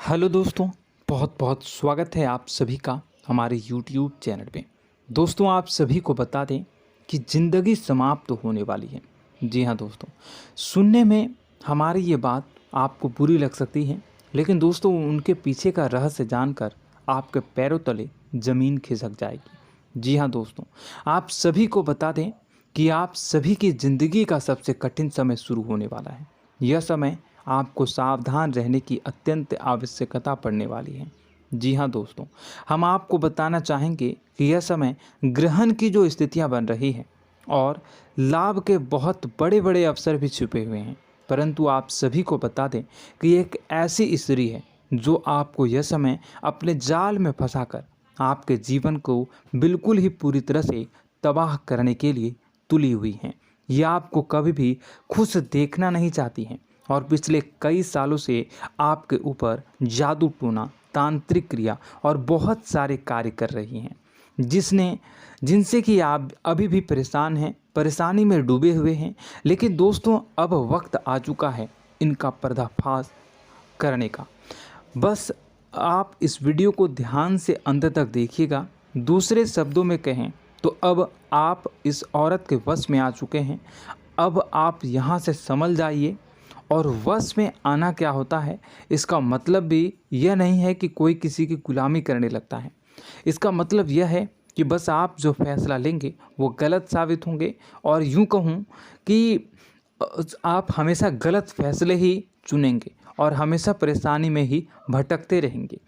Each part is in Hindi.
हेलो दोस्तों, बहुत बहुत स्वागत है आप सभी का हमारे YouTube चैनल पे। दोस्तों, आप सभी को बता दें कि ज़िंदगी समाप्त होने वाली है। जी हाँ दोस्तों, सुनने में हमारी ये बात आपको बुरी लग सकती है, लेकिन दोस्तों उनके पीछे का रहस्य जानकर आपके पैरों तले ज़मीन खिसक जाएगी। जी हाँ दोस्तों, आप सभी को बता दें कि आप सभी की ज़िंदगी का सबसे कठिन समय शुरू होने वाला है। यह समय आपको सावधान रहने की अत्यंत आवश्यकता पड़ने वाली है। जी हाँ दोस्तों, हम आपको बताना चाहेंगे कि यह समय ग्रहण की जो स्थितियाँ बन रही है और लाभ के बहुत बड़े बड़े अवसर भी छुपे हुए हैं। परंतु आप सभी को बता दें कि एक ऐसी स्त्री है जो आपको यह समय अपने जाल में फंसाकर आपके जीवन को बिल्कुल ही पूरी तरह से तबाह करने के लिए तुली हुई हैं। यह आपको कभी भी खुश देखना नहीं चाहती हैं और पिछले कई सालों से आपके ऊपर जादू टोना, तांत्रिक क्रिया और बहुत सारे कार्य कर रही हैं, जिनसे कि आप अभी भी परेशान हैं, परेशानी में डूबे हुए हैं। लेकिन दोस्तों, अब वक्त आ चुका है इनका पर्दाफाश करने का। बस आप इस वीडियो को ध्यान से अंत तक देखिएगा। दूसरे शब्दों में कहें तो अब आप इस औरत के वश में आ चुके हैं। अब आप यहाँ से संभल जाइए। और वश में आना क्या होता है, इसका मतलब भी यह नहीं है कि कोई किसी की गुलामी करने लगता है। इसका मतलब यह है कि बस आप जो फैसला लेंगे वो गलत साबित होंगे, और यूँ कहूँ कि आप हमेशा गलत फैसले ही चुनेंगे और हमेशा परेशानी में ही भटकते रहेंगे।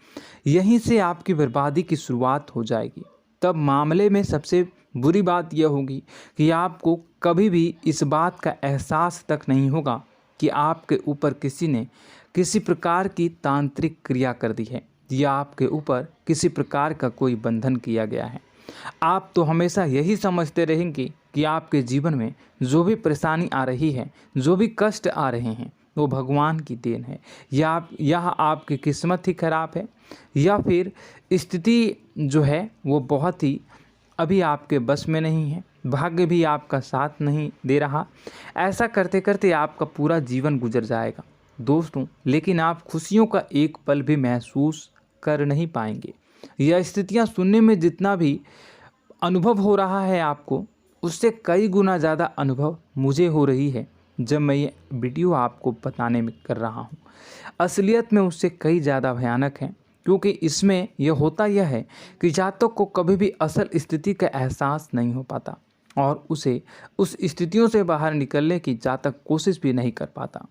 यहीं से आपकी बर्बादी की शुरुआत हो जाएगी। तब मामले में सबसे बुरी बात यह होगी कि आपको कभी भी इस बात का एहसास तक नहीं होगा कि आपके ऊपर किसी ने किसी प्रकार की तांत्रिक क्रिया कर दी है या आपके ऊपर किसी प्रकार का कोई बंधन किया गया है। आप तो हमेशा यही समझते रहेंगे कि आपके जीवन में जो भी परेशानी आ रही है, जो भी कष्ट आ रहे हैं, वो भगवान की देन है, या आपकी किस्मत ही खराब है, या फिर स्थिति जो है वो बहुत ही अभी आपके बस में नहीं है, भाग्य भी आपका साथ नहीं दे रहा। ऐसा करते करते आपका पूरा जीवन गुजर जाएगा दोस्तों, लेकिन आप खुशियों का एक पल भी महसूस कर नहीं पाएंगे। यह स्थितियां सुनने में जितना भी अनुभव हो रहा है आपको, उससे कई गुना ज़्यादा अनुभव मुझे हो रही है जब मैं ये वीडियो आपको बताने में कर रहा हूँ। असलियत में उससे कई ज़्यादा भयानक है, क्योंकि इसमें यह होता यह है कि जातक को कभी भी असल स्थिति का एहसास नहीं हो पाता और उसे उस स्थितियों से बाहर निकलने की जातक कोशिश भी नहीं कर पाता।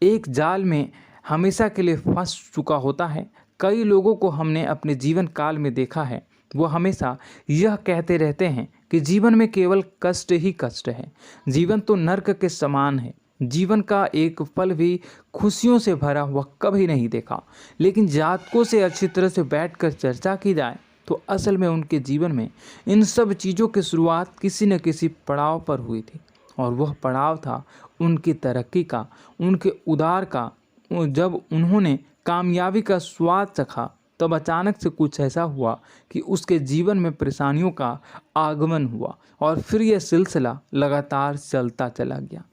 एक जाल में हमेशा के लिए फंस चुका होता है। कई लोगों को हमने अपने जीवन काल में देखा है, वो हमेशा यह कहते रहते हैं कि जीवन में केवल कष्ट ही कष्ट है, जीवन तो नर्क के समान है, जीवन का एक पल भी खुशियों से भरा हुआ कभी नहीं देखा। लेकिन जातकों से अच्छी तरह से बैठकर चर्चा की जाए तो असल में उनके जीवन में इन सब चीज़ों की शुरुआत किसी न किसी पड़ाव पर हुई थी, और वह पड़ाव था उनकी तरक्की का, उनके उदार का। जब उन्होंने कामयाबी का स्वाद चखा, तब अचानक से कुछ ऐसा हुआ कि उसके जीवन में परेशानियों का आगमन हुआ, और फिर यह सिलसिला लगातार चलता चला गया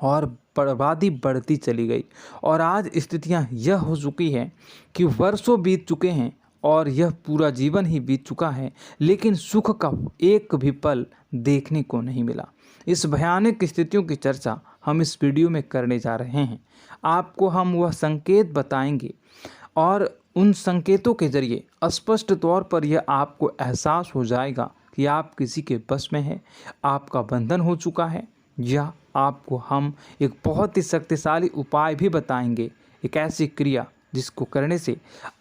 और बर्बादी बढ़ती चली गई। और आज स्थितियां यह हो चुकी है कि वर्षों बीत चुके हैं और यह पूरा जीवन ही बीत चुका है, लेकिन सुख का एक भी पल देखने को नहीं मिला। इस भयानक स्थितियों की चर्चा हम इस वीडियो में करने जा रहे हैं। आपको हम वह संकेत बताएंगे और उन संकेतों के जरिए स्पष्ट तौर पर यह आपको एहसास हो जाएगा कि आप किसी के बस में हैं, आपका बंधन हो चुका है, या आपको हम एक बहुत ही शक्तिशाली उपाय भी बताएंगे, एक ऐसी क्रिया जिसको करने से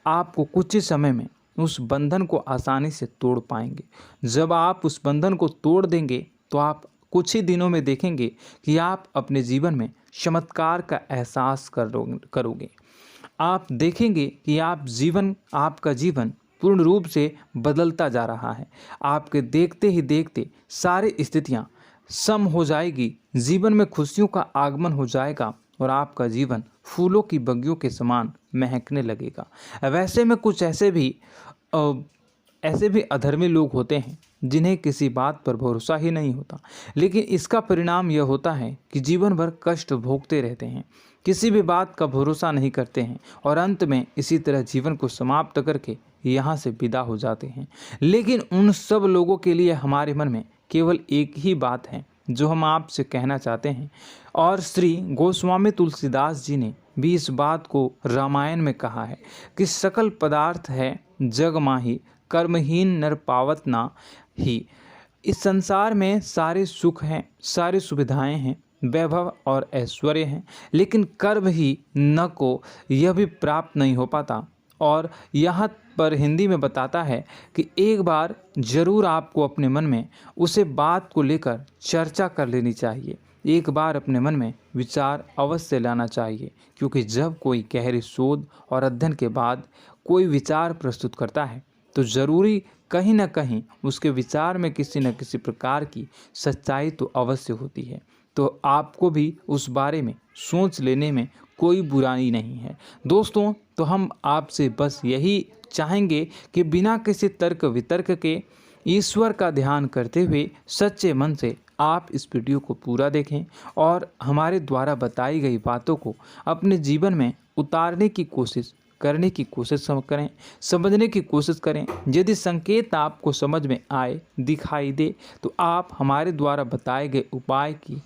आपको कुछ ही समय में उस बंधन को आसानी से तोड़ पाएंगे। जब आप उस बंधन को तोड़ देंगे तो आप कुछ ही दिनों में देखेंगे कि आप अपने जीवन में चमत्कार का एहसास करोगे। आप देखेंगे कि आपका जीवन पूर्ण रूप से बदलता जा रहा है। आपके देखते ही देखते सारी स्थितियां सम हो जाएगी, जीवन में खुशियों का आगमन हो जाएगा और आपका जीवन फूलों की बगियों के समान महकने लगेगा। वैसे में कुछ ऐसे भी अधर्मी लोग होते हैं जिन्हें किसी बात पर भरोसा ही नहीं होता, लेकिन इसका परिणाम यह होता है कि जीवन भर कष्ट भोगते रहते हैं, किसी भी बात का भरोसा नहीं करते हैं और अंत में इसी तरह जीवन को समाप्त करके यहाँ से विदा हो जाते हैं। लेकिन उन सब लोगों के लिए हमारे मन में केवल एक ही बात है जो हम आपसे कहना चाहते हैं, और श्री गोस्वामी तुलसीदास जी ने भी इस बात को रामायण में कहा है कि सकल पदार्थ है जग माही, कर्महीन नर पावत ना ही। इस संसार में सारे सुख हैं, सारी सुविधाएं हैं, वैभव और ऐश्वर्य हैं, लेकिन कर्म ही न को यह भी प्राप्त नहीं हो पाता। और यहाँ पर हिंदी में बताता है कि एक बार जरूर आपको अपने मन में उसे बात को लेकर चर्चा कर लेनी चाहिए, एक बार अपने मन में विचार अवश्य लाना चाहिए, क्योंकि जब कोई गहरी शोध और अध्ययन के बाद कोई विचार प्रस्तुत करता है तो ज़रूरी कहीं ना कहीं उसके विचार में किसी न किसी प्रकार की सच्चाई तो अवश्य होती है। तो आपको भी उस बारे में सोच लेने में कोई बुराई नहीं है। दोस्तों, तो हम आपसे बस यही चाहेंगे कि बिना किसी तर्क वितर्क के ईश्वर का ध्यान करते हुए सच्चे मन से आप इस वीडियो को पूरा देखें और हमारे द्वारा बताई गई बातों को अपने जीवन में उतारने की कोशिश करने की कोशिश करें, समझने की कोशिश करें। यदि संकेत आपको समझ में आए, दिखाई दे, तो आप हमारे द्वारा बताए गए उपाय की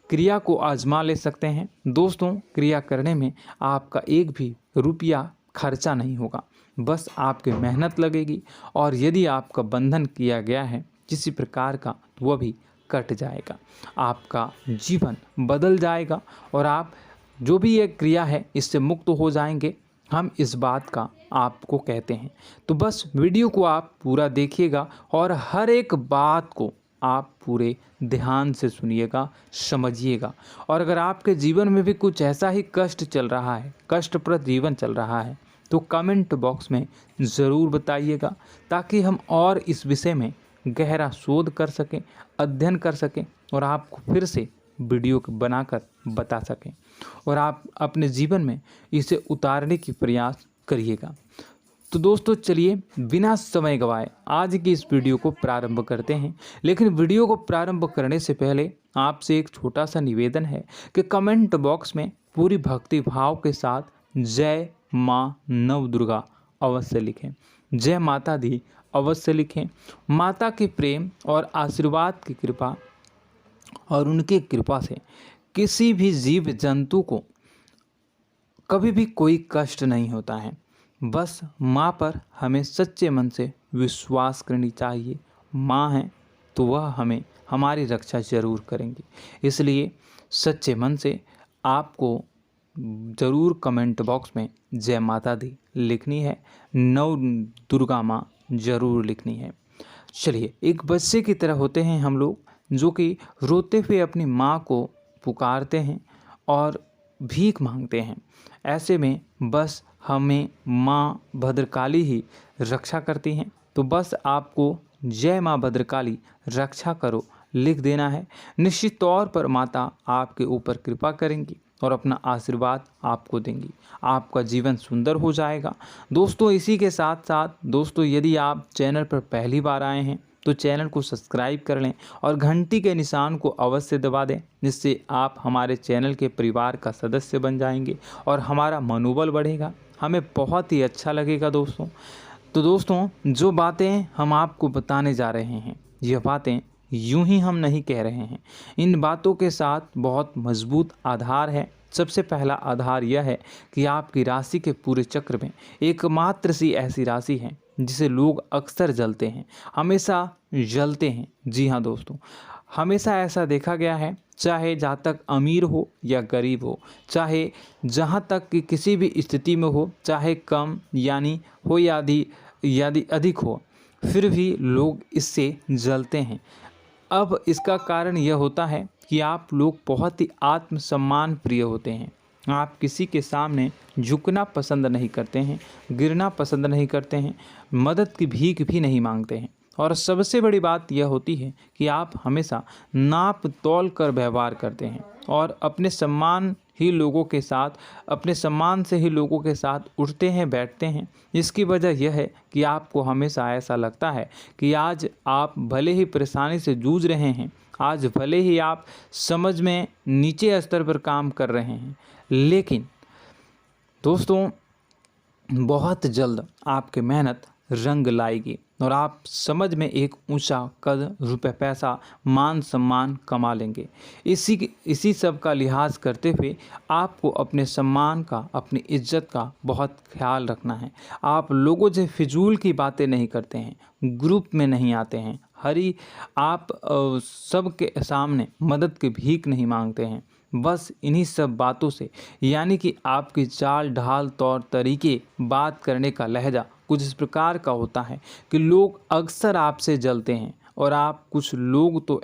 क्रिया को आजमा ले सकते हैं। दोस्तों, क्रिया करने में आपका एक भी रुपया खर्चा नहीं होगा, बस आपकी मेहनत लगेगी, और यदि आपका बंधन किया गया है किसी प्रकार का तो वह भी कट जाएगा, आपका जीवन बदल जाएगा और आप जो भी ये क्रिया है इससे मुक्त हो जाएंगे। हम इस बात का आपको कहते हैं। तो बस वीडियो को आप पूरा देखिएगा और हर एक बात को आप पूरे ध्यान से सुनिएगा, समझिएगा। और अगर आपके जीवन में भी कुछ ऐसा ही कष्ट चल रहा है, कष्टप्रद जीवन चल रहा है, तो कमेंट बॉक्स में ज़रूर बताइएगा, ताकि हम और इस विषय में गहरा शोध कर सकें, अध्ययन कर सकें और आपको फिर से वीडियो बनाकर बता सकें और आप अपने जीवन में इसे उतारने की प्रयास करिएगा। तो दोस्तों, चलिए बिना समय गवाए आज की इस वीडियो को प्रारंभ करते हैं। लेकिन वीडियो को प्रारंभ करने से पहले आपसे एक छोटा सा निवेदन है कि कमेंट बॉक्स में पूरी भक्ति भाव के साथ जय माँ नव दुर्गा अवश्य लिखें, जय माता दी अवश्य लिखें। माता के प्रेम और आशीर्वाद की कृपा और उनकी कृपा से किसी भी जीव जंतु को कभी भी कोई कष्ट नहीं होता है। बस माँ पर हमें सच्चे मन से विश्वास करनी चाहिए। माँ है तो वह हमें हमारी रक्षा जरूर करेंगी। इसलिए सच्चे मन से आपको ज़रूर कमेंट बॉक्स में जय माता दी लिखनी है, नव दुर्गा माँ ज़रूर लिखनी है। चलिए, एक बच्चे की तरह होते हैं हम लोग, जो कि रोते हुए अपनी माँ को पुकारते हैं और भीख मांगते हैं। ऐसे में बस हमें माँ भद्रकाली ही रक्षा करती हैं। तो बस आपको जय माँ भद्रकाली रक्षा करो लिख देना है। निश्चित तौर पर माता आपके ऊपर कृपा करेंगी और अपना आशीर्वाद आपको देंगी, आपका जीवन सुंदर हो जाएगा। दोस्तों, इसी के साथ साथ दोस्तों, यदि आप चैनल पर पहली बार आए हैं तो चैनल को सब्सक्राइब कर लें और घंटी के निशान को अवश्य दबा दें, जिससे आप हमारे चैनल के परिवार का सदस्य बन जाएंगे और हमारा मनोबल बढ़ेगा, हमें बहुत ही अच्छा लगेगा दोस्तों। तो दोस्तों, जो बातें हम आपको बताने जा रहे हैं, यह बातें यूं ही हम नहीं कह रहे हैं। इन बातों के साथ बहुत मजबूत आधार है। सबसे पहला आधार यह है कि आपकी राशि के पूरे चक्र में एकमात्र सी ऐसी राशि है जिसे लोग अक्सर जलते हैं, हमेशा जलते हैं। जी हाँ दोस्तों, हमेशा ऐसा देखा गया है, चाहे जहाँ तक अमीर हो या गरीब हो, चाहे जहाँ तक कि किसी भी स्थिति में हो, चाहे कम यानी हो या अधिक हो, फिर भी लोग इससे जलते हैं। अब इसका कारण यह होता है कि आप लोग बहुत ही आत्मसम्मान प्रिय होते हैं। आप किसी के सामने झुकना पसंद नहीं करते हैं, गिरना पसंद नहीं करते हैं, मदद की भीख भी नहीं मांगते हैं और सबसे बड़ी बात यह होती है कि आप हमेशा नाप तौल कर व्यवहार करते हैं और अपने सम्मान से ही लोगों के साथ उठते हैं बैठते हैं। इसकी वजह यह है कि आपको हमेशा ऐसा लगता है कि आज आप भले ही परेशानी से जूझ रहे हैं, आज भले ही आप समझ में नीचे स्तर पर काम कर रहे हैं, लेकिन दोस्तों बहुत जल्द आपकी मेहनत रंग लाएगी और आप समझ में एक ऊंचा कद, रुपए, पैसा, मान सम्मान कमा लेंगे। इसी सब का लिहाज करते हुए आपको अपने सम्मान का, अपनी इज्जत का बहुत ख्याल रखना है। आप लोगों से फिजूल की बातें नहीं करते हैं, ग्रुप में नहीं आते हैं, आप सबके सामने मदद की भीख नहीं मांगते हैं। बस इन्हीं सब बातों से, यानी कि आपकी चाल ढाल, तौर तरीके, बात करने का लहजा कुछ इस प्रकार का होता है कि लोग अक्सर आपसे जलते हैं और कुछ लोग तो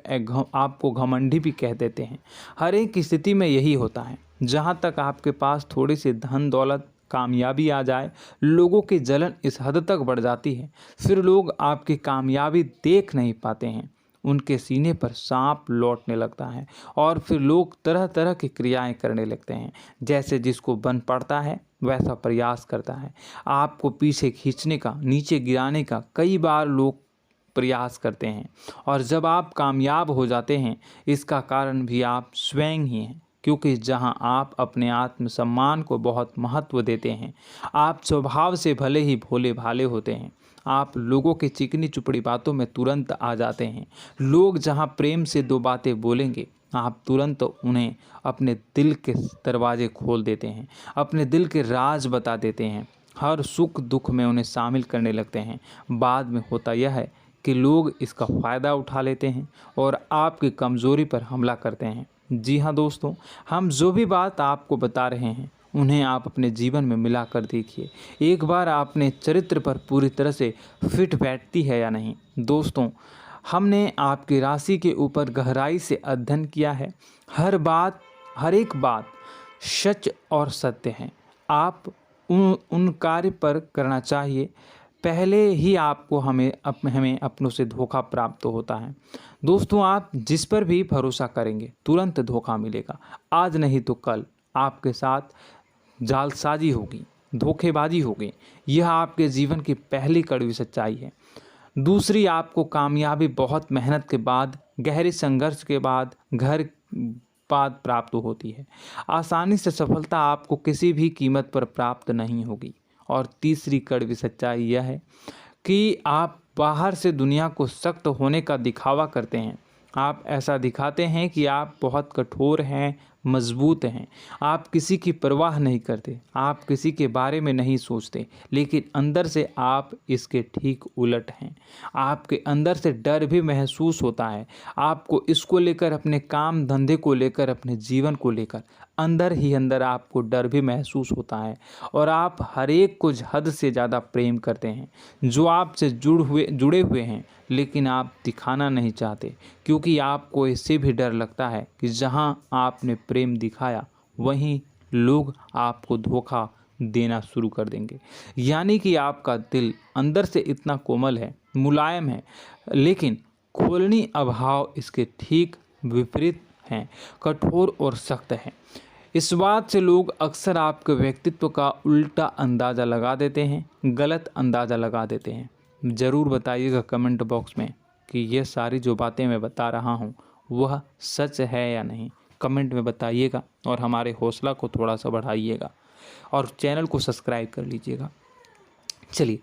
आपको घमंडी भी कह देते हैं। हर एक स्थिति में यही होता है। जहाँ तक आपके पास थोड़ी सी धन दौलत, कामयाबी आ जाए, लोगों की जलन इस हद तक बढ़ जाती है, फिर लोग आपकी कामयाबी देख नहीं पाते हैं, उनके सीने पर सांप लौटने लगता है और फिर लोग तरह तरह की क्रियाएं करने लगते हैं। जैसे जिसको बन पड़ता है वैसा प्रयास करता है। आपको पीछे खींचने का, नीचे गिराने का कई बार लोग प्रयास करते हैं और जब आप कामयाब हो जाते हैं, इसका कारण भी आप स्वयं ही हैं। क्योंकि जहां आप अपने आत्मसम्मान को बहुत महत्व देते हैं, आप स्वभाव से भले ही भोले भाले होते हैं, आप लोगों की चिकनी चुपड़ी बातों में तुरंत आ जाते हैं। लोग जहां प्रेम से दो बातें बोलेंगे, आप तुरंत उन्हें अपने दिल के दरवाजे खोल देते हैं, अपने दिल के राज बता देते हैं, हर सुख दुख में उन्हें शामिल करने लगते हैं। बाद में होता यह है कि लोग इसका फ़ायदा उठा लेते हैं और आपकी कमज़ोरी पर हमला करते हैं। जी हाँ दोस्तों, हम जो भी बात आपको बता रहे हैं उन्हें आप अपने जीवन में मिला कर देखिए। एक बार आपने चरित्र पर पूरी तरह से फिट बैठती है या नहीं। दोस्तों, हमने आपकी राशि के ऊपर गहराई से अध्ययन किया है। हर एक बात सच और सत्य है। आप उन कार्य पर करना चाहिए, पहले ही आपको हमें अपनों से धोखा प्राप्त होता है। दोस्तों, आप जिस पर भी भरोसा करेंगे तुरंत धोखा मिलेगा। आज नहीं तो कल आपके साथ जालसाजी होगी, धोखेबाजी होगी। यह आपके जीवन की पहली कड़वी सच्चाई है। दूसरी, आपको कामयाबी बहुत मेहनत के बाद, गहरे संघर्ष के बाद प्राप्त होती है। आसानी से सफलता आपको किसी भी कीमत पर प्राप्त नहीं होगी। और तीसरी कड़वी सच्चाई यह है कि आप बाहर से दुनिया को सख्त होने का दिखावा करते हैं। आप ऐसा दिखाते हैं कि आप बहुत कठोर हैं, मजबूत हैं, आप किसी की परवाह नहीं करते, आप किसी के बारे में नहीं सोचते, लेकिन अंदर से आप इसके ठीक उलट हैं। आपके अंदर से डर भी महसूस होता है। आपको इसको लेकर, अपने काम धंधे को लेकर, अपने जीवन को लेकर अंदर ही अंदर आपको डर भी महसूस होता है और आप हर एक को हद से ज़्यादा प्रेम करते हैं, जो आपसे जुड़े हुए हैं, लेकिन आप दिखाना नहीं चाहते, क्योंकि आपको इससे भी डर लगता है कि जहां आपने प्रेम दिखाया वहीं लोग आपको धोखा देना शुरू कर देंगे। यानी कि आपका दिल अंदर से इतना कोमल है, मुलायम है, लेकिन खोलनी अभाव इसके ठीक विपरीत हैं, कठोर और सख्त हैं। इस बात से लोग अक्सर आपके व्यक्तित्व का उल्टा अंदाज़ा लगा देते हैं, गलत अंदाज़ा लगा देते हैं। ज़रूर बताइएगा कमेंट बॉक्स में कि ये सारी जो बातें मैं बता रहा हूँ वह सच है या नहीं। कमेंट में बताइएगा और हमारे हौसला को थोड़ा सा बढ़ाइएगा और चैनल को सब्सक्राइब कर लीजिएगा। चलिए,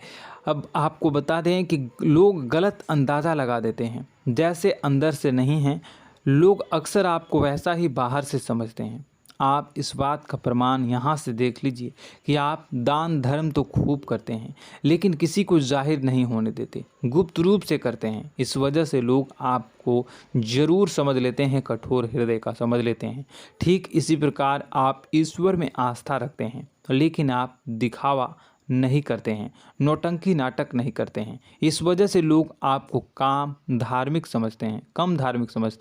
अब आपको बता दें कि लोग गलत अंदाज़ा लगा देते हैं। जैसे अंदर से नहीं हैं, लोग अक्सर आपको वैसा ही बाहर से समझते हैं। आप इस बात का प्रमाण यहाँ से देख लीजिए कि आप दान धर्म तो खूब करते हैं, लेकिन किसी को जाहिर नहीं होने देते, गुप्त रूप से करते हैं। इस वजह से लोग आपको ज़रूर समझ लेते हैं, कठोर हृदय का समझ लेते हैं। ठीक इसी प्रकार आप ईश्वर में आस्था रखते हैं, लेकिन आप दिखावा नहीं करते हैं, नौटंकी नाटक नहीं करते हैं। इस वजह से लोग आपको कम धार्मिक समझते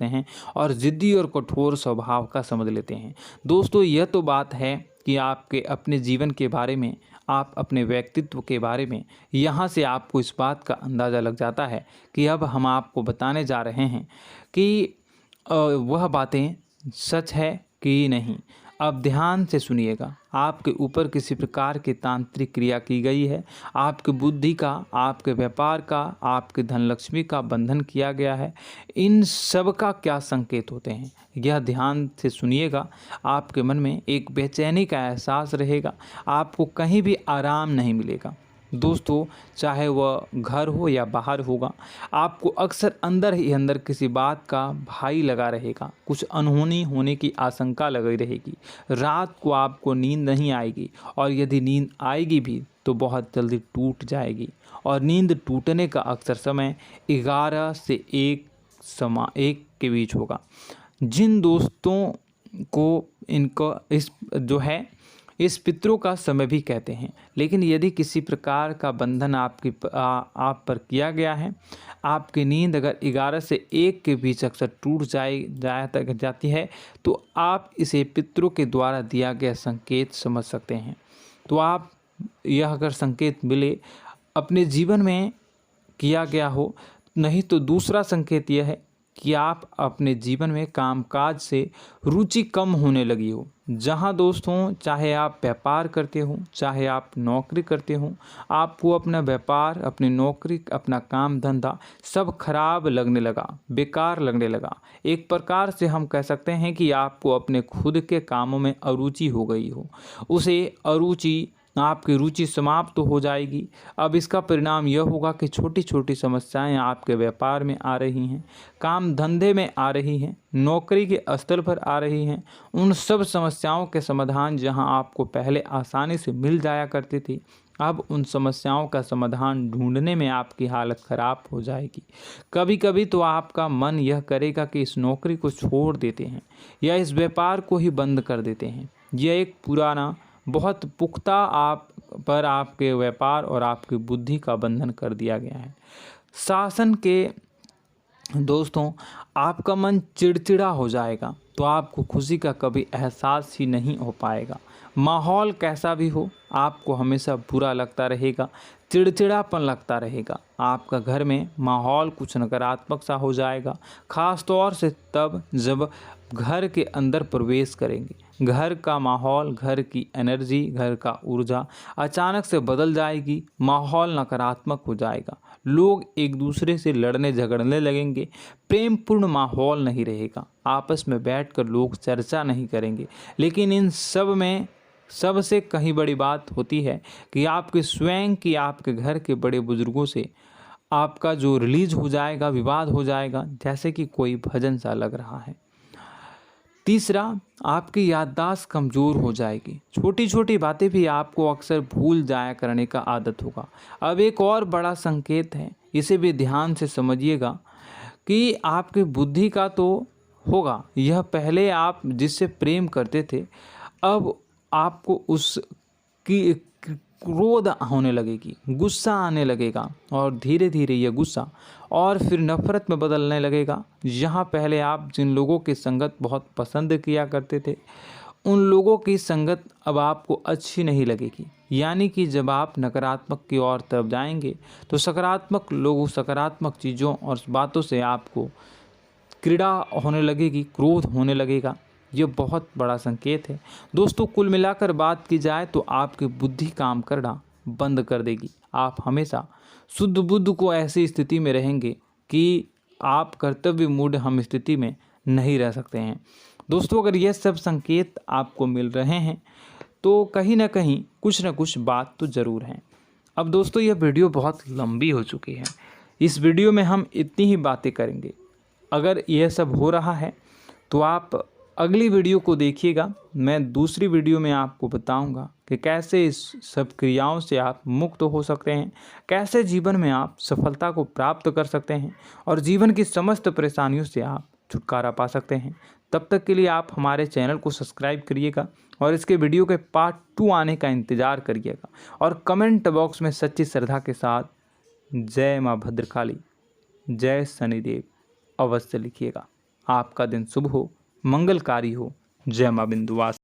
हैं और ज़िद्दी और कठोर स्वभाव का समझ लेते हैं। दोस्तों, यह तो बात है कि आपके अपने जीवन के बारे में, आप अपने व्यक्तित्व के बारे में, यहाँ से आपको इस बात का अंदाज़ा लग जाता है कि अब हम आपको बताने जा रहे हैं कि वह बातें सच है कि नहीं। अब ध्यान से सुनिएगा। आपके ऊपर किसी प्रकार की तांत्रिक क्रिया की गई है, आपकी बुद्धि का, आपके व्यापार का, आपके धनलक्ष्मी का बंधन किया गया है। इन सब का क्या संकेत होते हैं, यह ध्यान से सुनिएगा। आपके मन में एक बेचैनी का एहसास रहेगा, आपको कहीं भी आराम नहीं मिलेगा। दोस्तों, चाहे वह घर हो या बाहर होगा, आपको अक्सर अंदर ही अंदर किसी बात का भय लगा रहेगा, कुछ अनहोनी होने की आशंका लगी रहेगी। रात को आपको नींद नहीं आएगी, और यदि नींद आएगी भी तो बहुत जल्दी टूट जाएगी, और नींद टूटने का अक्सर समय 11 से 1 के बीच होगा। जिन दोस्तों को इनको इस पितरों का समय भी कहते हैं। लेकिन यदि किसी प्रकार का बंधन आप पर किया गया है, आपकी नींद अगर 11 से 1 के बीच अक्सर टूट जाती है, तो आप इसे पितरों के द्वारा दिया गया संकेत समझ सकते हैं। तो आप यह अगर संकेत मिले अपने जीवन में किया गया हो, नहीं तो दूसरा संकेत यह है कि आप अपने जीवन में कामकाज से रुचि कम होने लगी हो। जहां दोस्तों, चाहे आप व्यापार करते हो, चाहे आप नौकरी करते हो, आपको अपना व्यापार, अपनी नौकरी, अपना काम धंधा सब खराब लगने लगा, बेकार लगने लगा। एक प्रकार से हम कह सकते हैं कि आपको अपने खुद के कामों में अरुचि हो गई हो। उसे अरुचि, आपकी रुचि समाप्त तो हो जाएगी। अब इसका परिणाम यह होगा कि छोटी छोटी समस्याएं आपके व्यापार में आ रही हैं, काम धंधे में आ रही हैं, नौकरी के स्तर पर आ रही हैं। उन सब समस्याओं के समाधान जहां आपको पहले आसानी से मिल जाया करती थी, अब उन समस्याओं का समाधान ढूंढने में आपकी हालत ख़राब हो जाएगी। कभी कभी तो आपका मन यह करेगा कि इस नौकरी को छोड़ देते हैं या इस व्यापार को ही बंद कर देते हैं। यह एक पुराना, बहुत पुख्ता आपके व्यापार और आपकी बुद्धि का बंधन कर दिया गया है। शासन के दोस्तों, आपका मन चिड़चिड़ा हो जाएगा, तो आपको खुशी का कभी एहसास ही नहीं हो पाएगा। माहौल कैसा भी हो, आपको हमेशा बुरा लगता रहेगा, चिड़चिड़ापन लगता रहेगा। आपका घर में माहौल कुछ नकारात्मक सा हो जाएगा, ख़ास तौर से तब जब घर के अंदर प्रवेश करेंगे। घर का माहौल, घर की एनर्जी, घर का ऊर्जा अचानक से बदल जाएगी, माहौल नकारात्मक हो जाएगा। लोग एक दूसरे से लड़ने झगड़ने लगेंगे, प्रेमपूर्ण माहौल नहीं रहेगा, आपस में बैठकर लोग चर्चा नहीं करेंगे। लेकिन इन सब में सबसे कहीं बड़ी बात होती है कि आपके स्वयं की, आपके घर के बड़े बुजुर्गों से आपका जो रिलीज हो जाएगा, विवाद हो जाएगा, जैसे कि कोई भजन सा लग रहा है। तीसरा, आपकी याददाश्त कमज़ोर हो जाएगी, छोटी छोटी बातें भी आपको अक्सर भूल जाया करने का आदत होगा। अब एक और बड़ा संकेत है, इसे भी ध्यान से समझिएगा कि आपकी बुद्धि का तो होगा, यह पहले आप जिससे प्रेम करते थे, अब आपको उसकी क्रोध होने लगेगी, गुस्सा आने लगेगा, और धीरे धीरे यह गुस्सा और फिर नफरत में बदलने लगेगा। यहाँ पहले आप जिन लोगों की संगत बहुत पसंद किया करते थे, उन लोगों की संगत अब आपको अच्छी नहीं लगेगी। यानी कि जब आप नकारात्मक की ओर तरफ जाएंगे, तो सकारात्मक लोगों, सकारात्मक चीज़ों और बातों से आपको क्रीड़ा होने लगेगी, क्रोध होने लगेगा। ये बहुत बड़ा संकेत है दोस्तों। कुल मिलाकर बात की जाए तो आपकी बुद्धि काम करना बंद कर देगी। आप हमेशा शुद्ध बुद्ध को ऐसी स्थिति में रहेंगे कि आप कर्तव्य मूढ़ हम स्थिति में नहीं रह सकते हैं। दोस्तों, अगर ये सब संकेत आपको मिल रहे हैं तो कहीं ना कहीं कुछ ना कुछ बात तो ज़रूर है। अब दोस्तों, यह वीडियो बहुत लंबी हो चुकी है, इस वीडियो में हम इतनी ही बातें करेंगे। अगर यह सब हो रहा है तो आप अगली वीडियो को देखिएगा। मैं दूसरी वीडियो में आपको बताऊंगा कि कैसे इस सब क्रियाओं से आप मुक्त हो सकते हैं, कैसे जीवन में आप सफलता को प्राप्त कर सकते हैं और जीवन की समस्त परेशानियों से आप छुटकारा पा सकते हैं। तब तक के लिए आप हमारे चैनल को सब्सक्राइब करिएगा और इसके वीडियो के पार्ट 2 आने का इंतज़ार करिएगा, और कमेंट बॉक्स में सच्ची श्रद्धा के साथ जय माँ भद्रकाली, जय शनिदेव अवश्य लिखिएगा। आपका दिन शुभ हो, मंगलकारी हो। जय माँ विंध्यवासिनी।